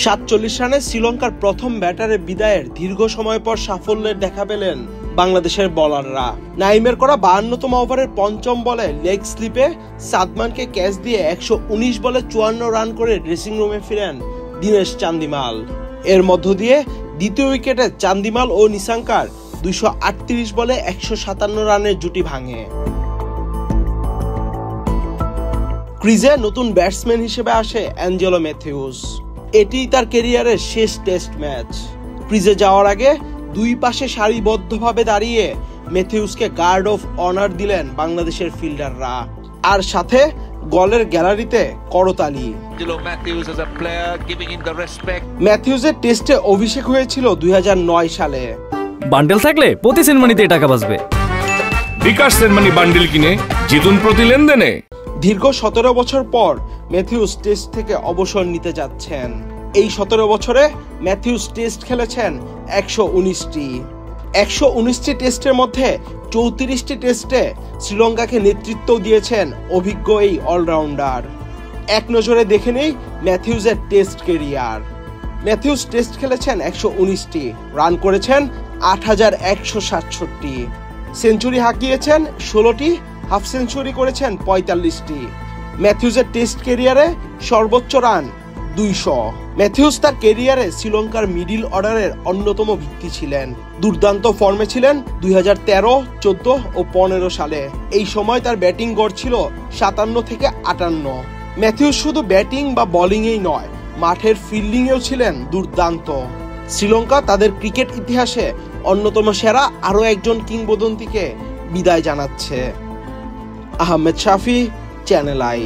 47 রানে শ্রীলঙ্কার প্রথম ব্যাটারে বিদায়ের দীর্ঘ সময় পর সাফল্যের দেখা পেলেন বাংলাদেশের বোলাররা। নাইমের করা 52তম ওভারের পঞ্চম বলে লেগ স্লিপে সাদমানকে ক্যাচ দিয়ে 119 বলে 54 রান করে ড্রেসিং রুমে ফিরেন দীনেশ চান্দিমাল। এর মধ্য দিয়ে দ্বিতীয় উইকেটে চান্দিমাল ও নিসাঙ্কার 238 বলে 157 রানের জুটি ভাঙে। ক্রিজে নতুন ব্যাটসম্যান হিসেবে আসে অ্যাঞ্জেলো ম্যাথিউস। এটি তার ক্যারিয়ারের শেষ টেস্ট ম্যাচ। ক্রিজে যাওয়ার আগে দুই পাশে সারিবদ্ধভাবে দাঁড়িয়ে ম্যাথিউসকে গার্ড অফ অনার দিলেন বাংলাদেশের ফিল্ডাররা, আর সাথে গলের গ্যালারিতে করতালি। ম্যাথিউসের টেস্টে অভিষেক হয়েছিল 2009 সালে। বান্ডেল থাকলে প্রতি সেনমানিতে টাকা বাঁচবে। বিকাশ সেনমানি বান্ডেল কিনে জিতুন প্রতি লেনদেনে। দীর্ঘ 17 বছর পর ম্যাথিউস টেস্ট থেকে অবসর নিতে যাচ্ছেন। এই 17 বছরে ম্যাথিউস টেস্ট খেলেছেন 119টি। 119টি টেস্টের মধ্যে 34টি টেস্টে শ্রীলঙ্কাকে নেতৃত্ব দিয়েছেন অভিজ্ঞ এই অলরাউন্ডার। এক নজরে দেখে নেই ম্যাথিউসের টেস্ট কেরিয়ার। ম্যাথিউস টেস্ট খেলেছেন 119টি, রান করেছেন 8167, সেঞ্চুরি হাঁকিয়েছেন 16টি, হাফ সেঞ্চুরি করেছেন 45টি। ম্যাথিউসের টেস্ট কেরিয়ারে সর্বোচ্চ রান 200। ম্যাথিউস তার কেরিয়ারে শ্রীলঙ্কার মিডল অর্ডারের অন্যতম ভিত্তি ছিলেন। দুর্দান্ত ফর্মে ছিলেন 2013, 14 ও 15 সালে। এই সময় তার ব্যাটিং গড় ছিল 57 থেকে 58। ম্যাথিউস শুধু ব্যাটিং বা বোলিংয়েই নয়, মাঠের ফিল্ডিংয়েও ছিলেন দুর্দান্ত। শ্রীলঙ্কা তাদের ক্রিকেট ইতিহাসে অন্যতম সেরা আরও একজন কিংবদন্তিকে বিদায় জানাচ্ছে। আহমেদ শাফি, চ্যানেল আই।